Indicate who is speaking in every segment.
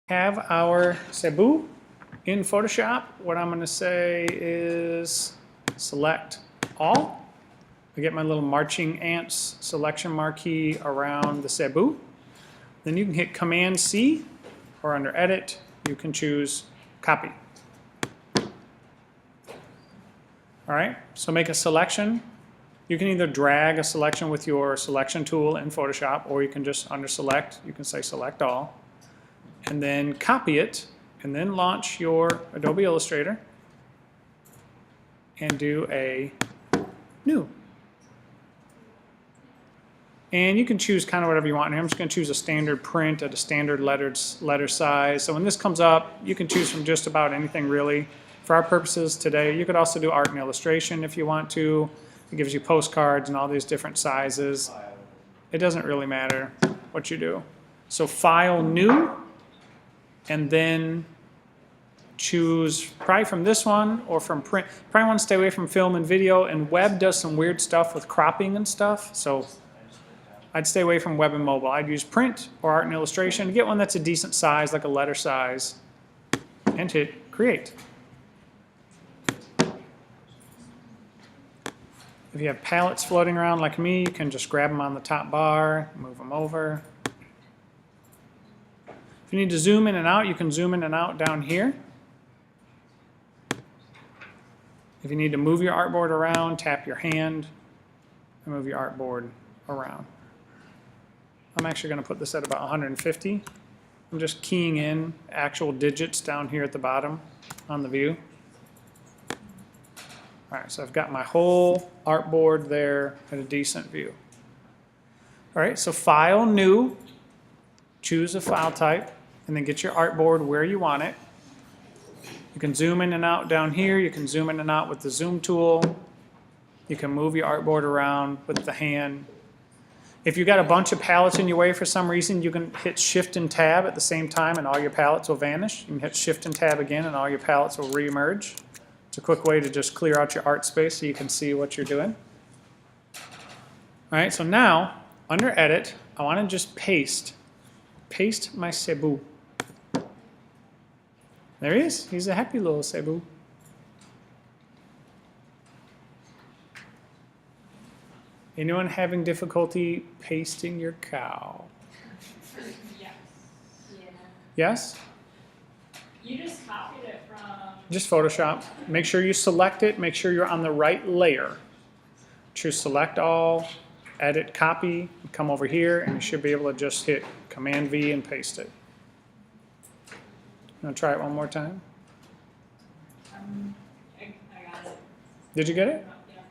Speaker 1: Have our Cebu in Photoshop. What I'm going to say is select all. I get my little marching ants selection marquee around the Cebu. Then you can hit Command C, or under Edit, you can choose Copy. All right, so make a selection. You can either drag a selection with your selection tool in Photoshop, or you can just under Select, you can say Select All. And then copy it, and then launch your Adobe Illustrator and do a new. And you can choose kind of whatever you want. And I'm just going to choose a standard print at a standard letter size. So when this comes up, you can choose from just about anything really. For our purposes today, you could also do art and illustration if you want to. It gives you postcards and all these different sizes. It doesn't really matter what you do. So File, New. And then choose probably from this one or from print. Probably want to stay away from film and video, and web does some weird stuff with cropping and stuff. So I'd stay away from web and mobile. I'd use print or art and illustration. Get one that's a decent size, like a letter size, and hit create. If you have palettes floating around like me, you can just grab them on the top bar, move them over. If you need to zoom in and out, you can zoom in and out down here. If you need to move your artboard around, tap your hand and move your artboard around. I'm actually going to put this at about 150. I'm just keying in actual digits down here at the bottom on the view. All right, so I've got my whole artboard there at a decent view. All right, so File, New, choose a file type, and then get your artboard where you want it. You can zoom in and out down here. You can zoom in and out with the zoom tool. You can move your artboard around with the hand. If you've got a bunch of palettes in your way for some reason, you can hit Shift and Tab at the same time and all your palettes will vanish. You can hit Shift and Tab again and all your palettes will re-emerge. It's a quick way to just clear out your art space so you can see what you're doing. All right, so now, under Edit, I want to just paste my Cebu. There he is. He's a happy little Cebu. Anyone having difficulty pasting your cow?
Speaker 2: Yes. Yeah.
Speaker 1: Yes?
Speaker 2: You just copied it from...
Speaker 1: Just Photoshop. Make sure you select it. Make sure you're on the right layer. Choose Select All, Edit, Copy, come over here, and you should be able to just hit Command V and paste it. Want to try it one more time?
Speaker 2: I got it.
Speaker 1: Did you get it?
Speaker 2: Yeah.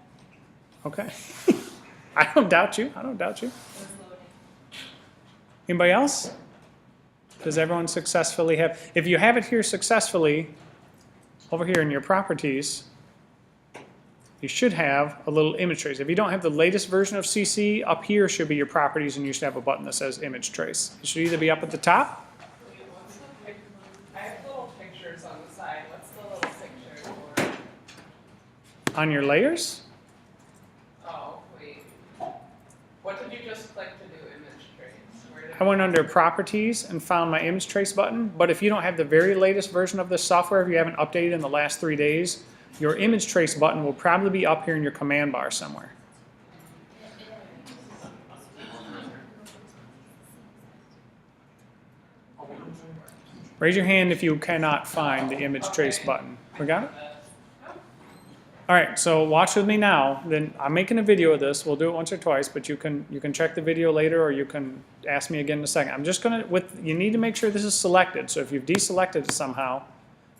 Speaker 1: Okay. I don't doubt you. I don't doubt you.
Speaker 2: It was loading.
Speaker 1: Anybody else? Does everyone successfully have? If you have it here successfully, over here in your properties, you should have a little image trace. If you don't have the latest version of CC, up here should be your properties, and you should have a button that says image trace. It should either be up at the top.
Speaker 3: I have little pictures on the side. What's the little picture for?
Speaker 1: On your layers.
Speaker 3: Oh, wait. What did you just click to do image trace? Where did
Speaker 1: I went under Properties and found my image trace button, but if you don't have the very latest version of this software, if you haven't updated in the last 3 days, your image trace button will probably be up here in your command bar somewhere. Raise your hand if you cannot find the image trace button. We got it? All right, so watch with me now. Then I'm making a video of this. We'll do it once or twice, but you can check the video later, or you can ask me again in a second. I'm just gonna you need to make sure this is selected. So if you've deselected it somehow,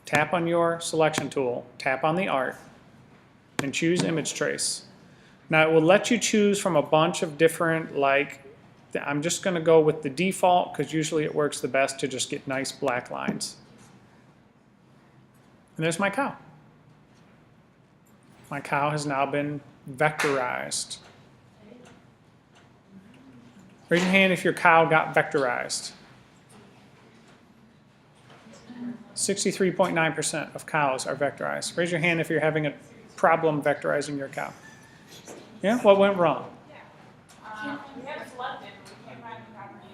Speaker 1: tap on your selection tool, tap on the art, and choose image trace. Now it will let you choose from a bunch of different, like, I'm just gonna go with the default because usually it works the best to just get nice black lines. And there's my cow. My cow has now been vectorized. Raise your hand if your cow got vectorized. 63.9% of cows are vectorized. Raise your hand if you're having a problem vectorizing your cow. Yeah, what went wrong?
Speaker 3: We have selected, but we can't find the properties.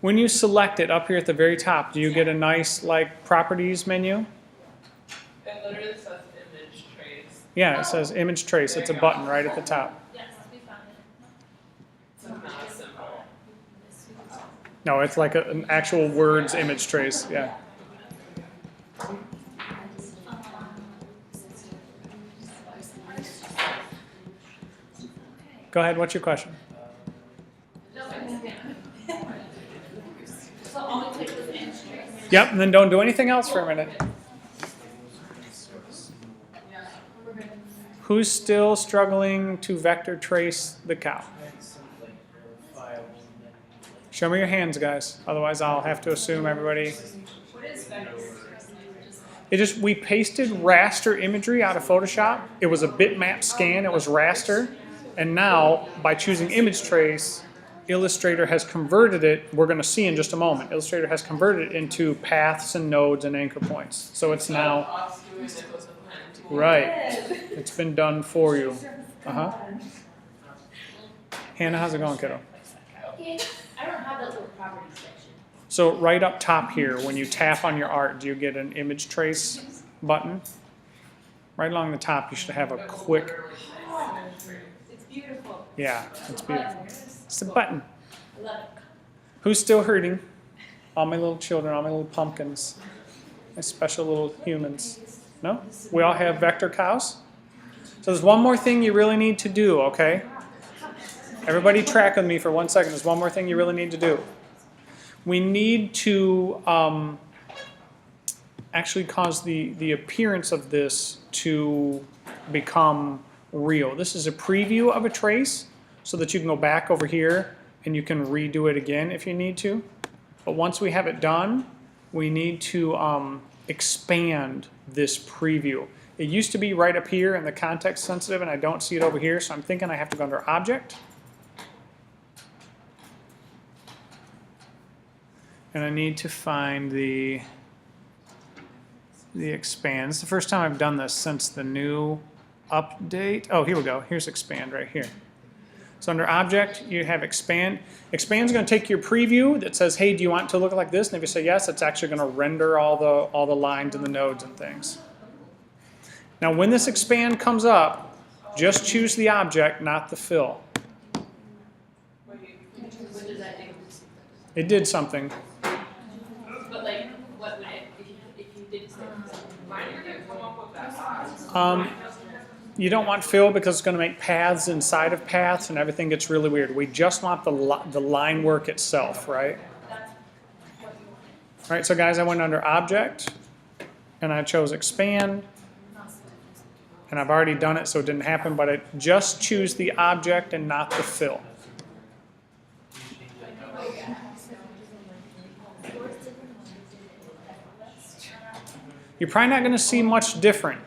Speaker 1: When you select it up here at the very top, do you get a nice like properties menu?
Speaker 3: It literally says image trace.
Speaker 1: Yeah, it says image trace. It's a button right at the top.
Speaker 2: Yes, we found it.
Speaker 3: It's not a symbol.
Speaker 1: No, it's like an actual words image trace. Yeah. Go ahead. What's your question?
Speaker 2: So all we click was image trace.
Speaker 1: Yep, and then don't do anything else for a minute. Who's still struggling to vector trace the cow? Show me your hands, guys. Otherwise, I'll have to assume everybody.
Speaker 2: What is vector trace?
Speaker 1: We pasted raster imagery out of Photoshop. It was a bitmap scan. It was raster. And now, by choosing image trace, Illustrator has converted it. We're going to see in just a moment. Illustrator has converted it into paths and nodes and anchor points. So it's now,
Speaker 3: Us doing it with a pen tool.
Speaker 1: right. It's been done for you. Uh-huh. Hannah, how's it going, kiddo?
Speaker 2: Okay, I don't have that little property section.
Speaker 1: So right up top here, when you tap on your art, do you get an image trace button? Right along the top, you should have a quick,
Speaker 2: It's beautiful.
Speaker 1: yeah, it's beautiful. It's a button.
Speaker 2: I love it.
Speaker 1: Who's still hurting? All my little children, all my little pumpkins, my special little humans. No? We all have vector cows? So there's one more thing you really need to do, okay? Everybody track with me for 1 second. There's one more thing you really need to do. We need to actually cause the appearance of this to become real. This is a preview of a trace so that you can go back over here and you can redo it again if you need to. But once we have it done, we need to expand this preview. It used to be right up here in the context sensitive, and I don't see it over here, so I'm thinking I have to go under Object. And I need to find the expand. It's the first time I've done this since the new update. Oh, here we go. Here's expand right here. So under Object, you have expand. Expand is going to take your preview that says, hey, do you want it to look like this? And if you say yes, it's actually going to render all the lines and the nodes and things. Now, when this expand comes up, just choose the object, not the fill.
Speaker 2: What does that do?
Speaker 1: It did something.
Speaker 2: But like, what would it, if you did something?
Speaker 3: Mine didn't come up with that.
Speaker 1: You don't want fill because it's going to make paths inside of paths and everything gets really weird. We just want the line work itself, right? All right, so guys, I went under Object and I chose Expand. And I've already done it, so it didn't happen, but I just choose the object and not the fill. You're probably not going to see much different,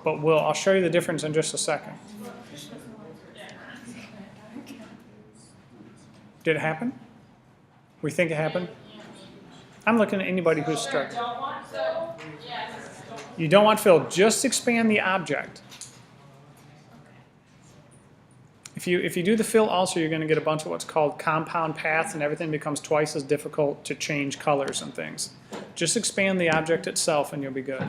Speaker 1: but I'll show you the difference in just a second. Did it happen? We think it happened? I'm looking at anybody who's struggling.
Speaker 2: Don't want fill? Yes.
Speaker 1: You don't want fill, just expand the object. If you do the fill also, you're going to get a bunch of what's called compound paths, and everything becomes twice as difficult to change colors and things. Just expand the object itself and you'll be good. All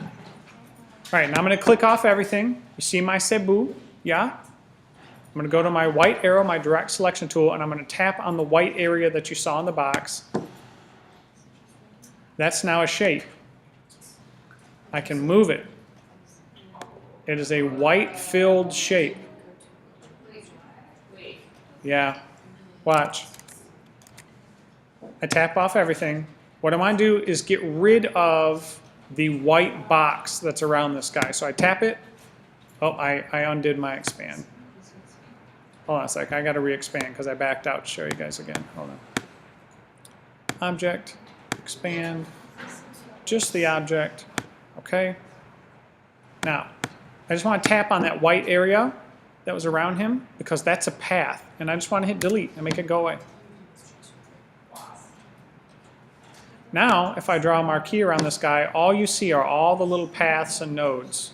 Speaker 1: right, now I'm going to click off everything. You see my Cebu, yeah? I'm going to go to my white arrow, my direct selection tool, and I'm going to tap on the white area that you saw in the box. That's now a shape. I can move it. It is a white filled shape. Yeah, watch. I tap off everything. What I want to do is get rid of the white box that's around this guy. So I tap it. Oh, I undid my expand. Hold on a sec. I got to re-expand because I backed out to show you guys again. Hold on. Object, expand, just the object. Okay. Now, I just want to tap on that white area that was around him because that's a path. And I just want to hit delete and make it go away. Now, if I draw a marquee around this guy, all you see are all the little paths and nodes.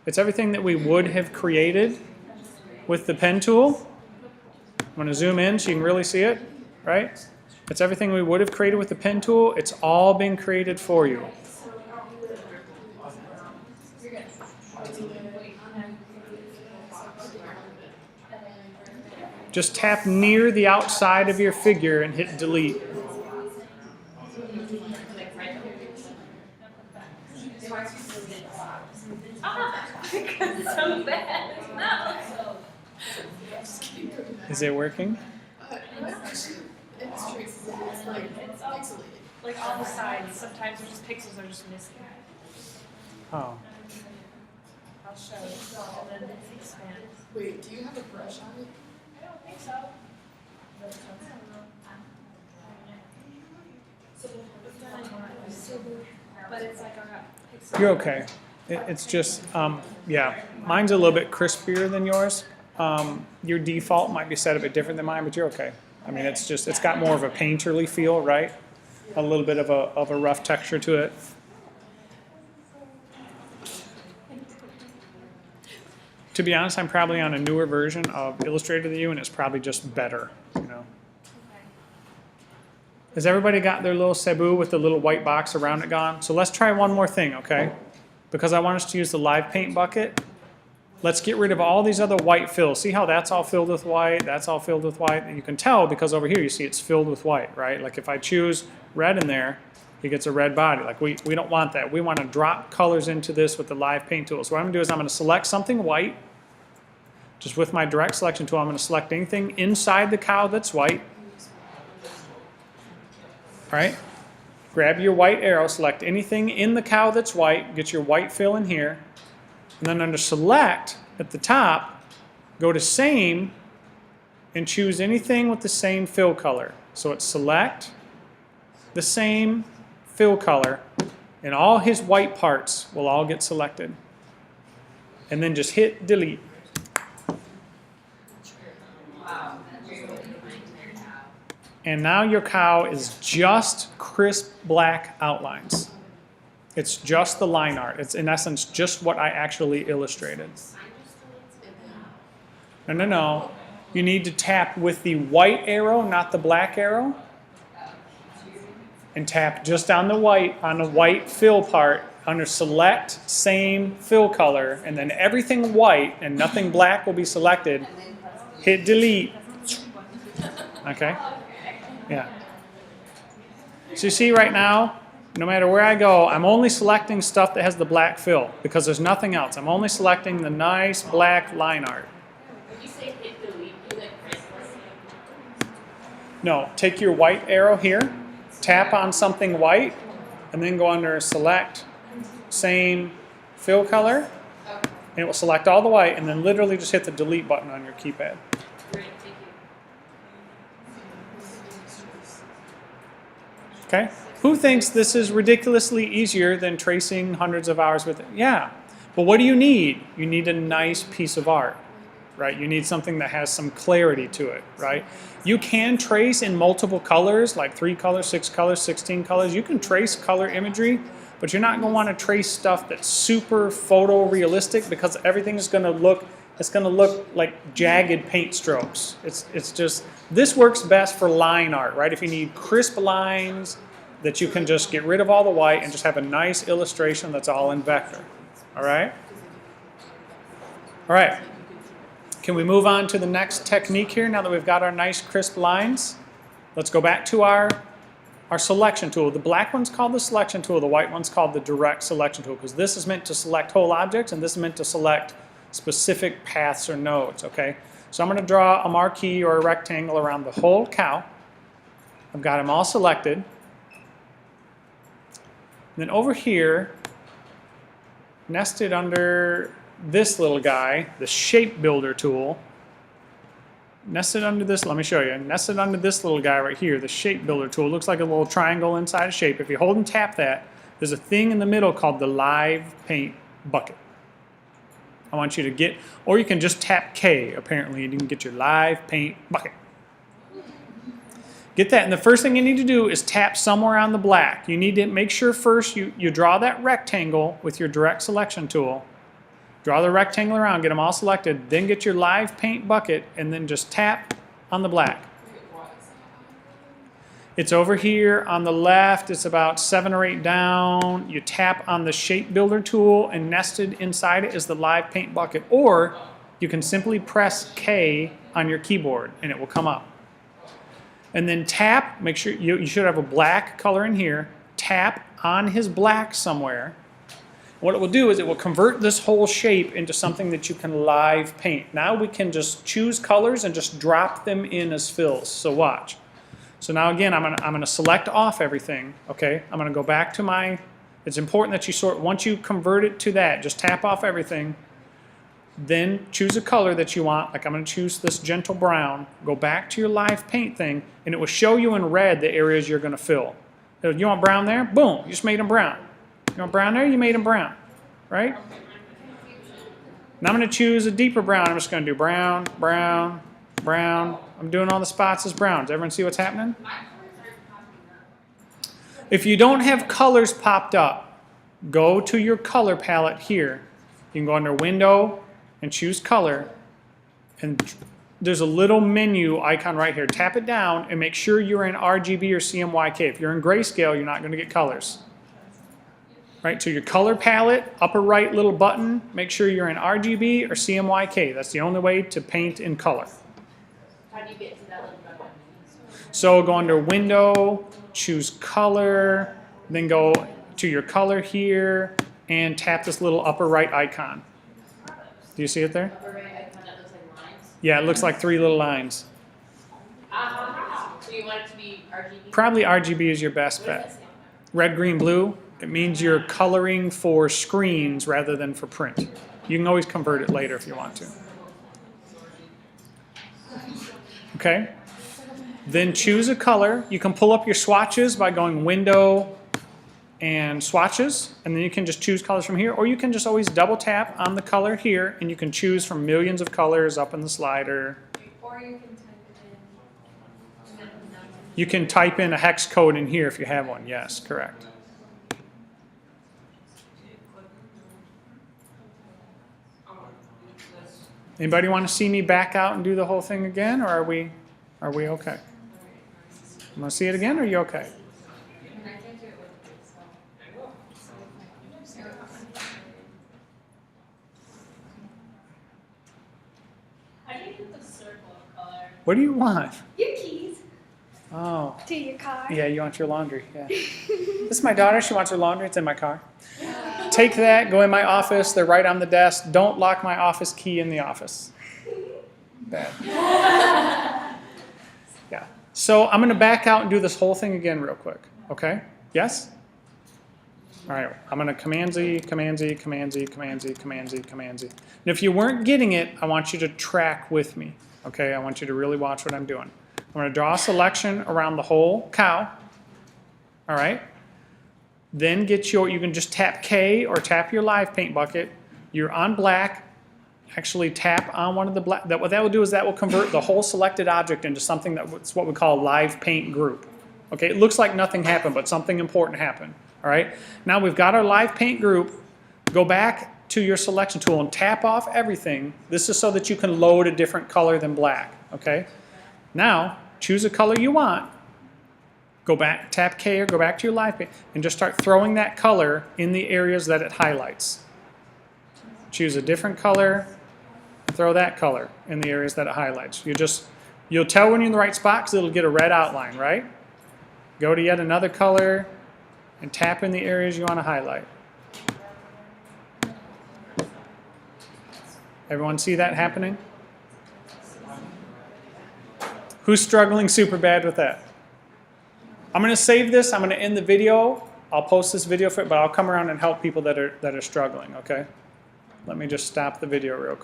Speaker 1: It's everything that we would have created with the pen tool. I'm going to zoom in so you can really see it, right? It's everything we would have created with the pen tool. It's all been created for you. Just tap near the outside of your figure and hit delete.
Speaker 2: So bad. No.
Speaker 1: Is it working?
Speaker 4: Like on the sides, sometimes there's just pixels are just missing.
Speaker 1: Oh.
Speaker 4: I'll show you, and then expand.
Speaker 3: Wait, do you have a brush on it?
Speaker 4: I don't think so. But it's like a pixel.
Speaker 1: You're okay. It's just, yeah, mine's a little bit crispier than yours. Your default might be set a bit different than mine, but you're okay. I mean, it's just, it's got more of a painterly feel, right? A little bit of a rough texture to it. To be honest, I'm probably on a newer version of Illustrator than you, and it's probably just better, you know. Has everybody got their little Cebu with the little white box around it gone? So let's try one more thing, okay? Because I want us to use the live paint bucket, let's get rid of all these other white fills. See how that's all filled with white, that's all filled with white? And you can tell because over here you see it's filled with white, right? Like if I choose red in there, it gets a red body. Like we don't want that. We want to drop colors into this with the live paint tool. So what I'm going to do is I'm going to select something white. Just with my direct selection tool, I'm going to select anything inside the cow that's white. All right? Grab your white arrow, select anything in the cow that's white, get your white fill in here, and then under select at the top, go to same and choose anything with the same fill color. So it's select the same fill color, and all his white parts will all get selected. And then just hit delete. And now your cow is just crisp black outlines. It's just the line art. It's in essence just what I actually illustrated. No. You need to tap with the white arrow, not the black arrow. And tap just on the white fill part under select same fill color, and then everything white and nothing black will be selected. Hit delete. Okay? Yeah. So you see right now, no matter where I go, I'm only selecting stuff that has the black fill because there's nothing else. I'm only selecting the nice black line art.
Speaker 2: When you say hit delete, you like press this?
Speaker 1: No, take your white arrow here, tap on something white, and then go under select same fill color, and it will select all the white, and then literally just hit the delete button on your keypad.
Speaker 2: Great, thank you.
Speaker 1: Okay? Who thinks this is ridiculously easier than tracing hundreds of hours with it? Yeah. But what do you need? You need a nice piece of art, right? You need something that has some clarity to it, right? You can trace in multiple colors, like 3 colors, 6 colors, 16 colors. You can trace color imagery, but you're not going to want to trace stuff that's super photorealistic because everything is going to look, it's going to look like jagged paint strokes. It's just, this works best for line art, right? If you need crisp lines that you can just get rid of all the white and just have a nice illustration that's all in vector, all right? All right, can we move on to the next technique here now that we've got our nice crisp lines? Let's go back to our selection tool. The black one's called the selection tool, the white one's called the direct selection tool, because this is meant to select whole objects and this is meant to select specific paths or nodes, okay? So I'm going to draw a marquee or a rectangle around the whole cow. I've got them all selected. And then over here, nested under this little guy, the shape builder tool, nested under this, let me show you, nested under this little guy right here, the shape builder tool, looks like a little triangle inside a shape. If you hold and tap that, there's a thing in the middle called the live paint bucket. I want you to get, or you can just tap K, apparently, and you can get your live paint bucket. Get that, and the first thing you need to do is tap somewhere on the black. You need to make sure first you draw that rectangle with your direct selection tool. Draw the rectangle around, get them all selected, then get your live paint bucket, and then just tap on the black. It's over here on the left. It's about 7 or 8 down. You tap on the shape builder tool, and nested inside it is the live paint bucket. Or you can simply press K on your keyboard and it will come up. And then tap, make sure you should have a black color in here. Tap on his black somewhere. What it will do is it will convert this whole shape into something that you can live paint. Now we can just choose colors and just drop them in as fills. So watch. So now again, I'm gonna select off everything, okay? I'm gonna go back to my, it's important that you sort, once you convert it to that, just tap off everything, then choose a color that you want, like I'm gonna choose this gentle brown, go back to your live paint thing, and it will show you in red the areas you're gonna fill. You want brown there? Boom, you just made them brown. You want brown there? You made them brown, right? Now I'm gonna choose a deeper brown. I'm just gonna do brown, brown, brown. I'm doing all the spots as browns. Everyone see what's happening? If you don't have colors popped up, go to your color palette here. You can go under Window and choose Color. And there's a little menu icon right here. Tap it down and make sure you're in RGB or CMYK. If you're in grayscale, you're not going to get colors. Right, so your color palette, upper right little button, make sure you're in RGB or CMYK. That's the only way to paint in color.
Speaker 2: How do you get to that little button?
Speaker 1: So go under Window, choose Color, then go to your color here, and tap this little upper right icon. Do you see it there?
Speaker 2: Upper right icon that looks like lines?
Speaker 1: Yeah, it looks like 3 little lines.
Speaker 2: So you want it to be RGB?
Speaker 1: Probably RGB is your best
Speaker 2: What does that
Speaker 1: bet.
Speaker 2: stand for?
Speaker 1: Red, green, blue. It means you're coloring for screens rather than for print. You can always convert it later if you want to. Okay? Then choose a color. You can pull up your swatches by going Window and Swatches, and then you can just choose colors from here, or you can just always double tap on the color here, and you can choose from millions of colors up in the slider.
Speaker 4: Or you can type it in.
Speaker 1: You can type in a hex code in here if you have one. Yes, correct. Anybody want to see me back out and do the whole thing again, or are we okay? You want to see it again, or are you okay?
Speaker 2: How do you get the circle of color?
Speaker 1: What do you want?
Speaker 4: Your keys
Speaker 1: Oh,
Speaker 4: to your car.
Speaker 1: yeah, you want your laundry. Yeah. This is my daughter. She wants her laundry. It's in my car. Take that, go in my office. They're right on the desk. Don't lock my office key in the office. Bad. Yeah. So I'm going to back out and do this whole thing again real quick. Okay? Yes? All right. I'm going to Command Z, Command Z, Command Z, Command Z, Command Z, Command Z. And if you weren't getting it, I want you to track with me. Okay? I want you to really watch what I'm doing. I'm going to draw a selection around the whole cow. All right? Then you can just tap K or tap your live paint bucket. You're on black. Actually tap on one of the black. What that will do is that will convert the whole selected object into something that's what we call a live paint group. Okay, it looks like nothing happened, but something important happened. All right, now we've got our live paint group. Go back to your selection tool and tap off everything. This is so that you can load a different color than black. Okay, now choose a color you want. Go back, tap K or go back to your live paint and just start throwing that color in the areas that it highlights. Choose a different color, throw that color in the areas that it highlights. You'll tell when you're in the right spot because it'll get a red outline, right? Go to yet another color and tap in the areas you want to highlight. Everyone see that happening? Who's struggling super bad with that? I'm going to save this. I'm going to end the video. I'll post this video for it, but I'll come around and help people that are struggling, okay? Let me just stop the video real quick.